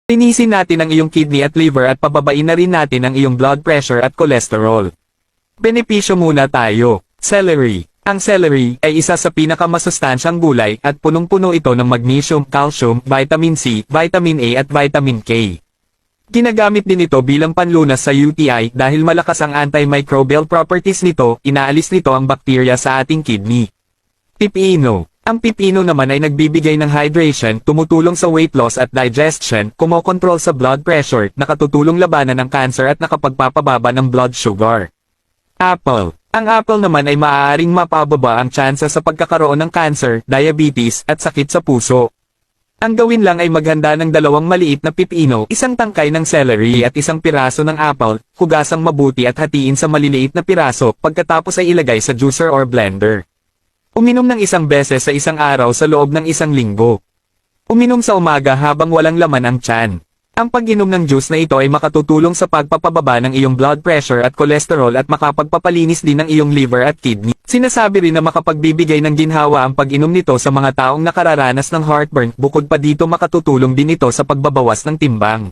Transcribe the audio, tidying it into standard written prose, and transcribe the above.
Linisin natin ang iyong kidney at liver at pababain na rin natin ang iyong blood pressure at cholesterol. Benepisyo muna tayo. Celery. Ang celery ay isa sa pinakamasustansyang gulay at punong-puno ito ng magnesium, calcium, vitamin C, vitamin A at vitamin K. Ginagamit din ito bilang panlunas sa UTI dahil malakas ang antimicrobial properties nito, inaalis nito ang bakterya sa ating kidney. Pipino. Ang pipino naman ay nagbibigay ng hydration, tumutulong sa weight loss at digestion, kumokontrol sa blood pressure, nakatutulong labanan ng cancer at nakapagpapababa ng blood sugar. Apple. Ang apple naman ay maaaring mapababa ang tsansa sa pagkakaroon ng cancer, diabetes, at sakit sa puso. Ang gawin lang ay maghanda ng 2 maliit na pipino, 1 tangkay ng celery at 1 piraso ng apple, hugasang mabuti at hatiin sa maliliit na piraso, pagkatapos ay ilagay sa juicer or blender. Uminom ng 1 beses sa 1 araw sa loob ng 1 linggo. Uminom sa umaga habang walang laman ang tiyan. Ang pag-inom ng juice na ito ay makatutulong sa pagpapababa ng iyong blood pressure at cholesterol at makapagpapalinis din ng iyong liver at kidney. Sinasabi rin na makapagbibigay ng ginhawa ang pag-inom nito sa mga taong nakararanas ng heartburn, bukod pa dito makatutulong din ito sa pagbabawas ng timbang.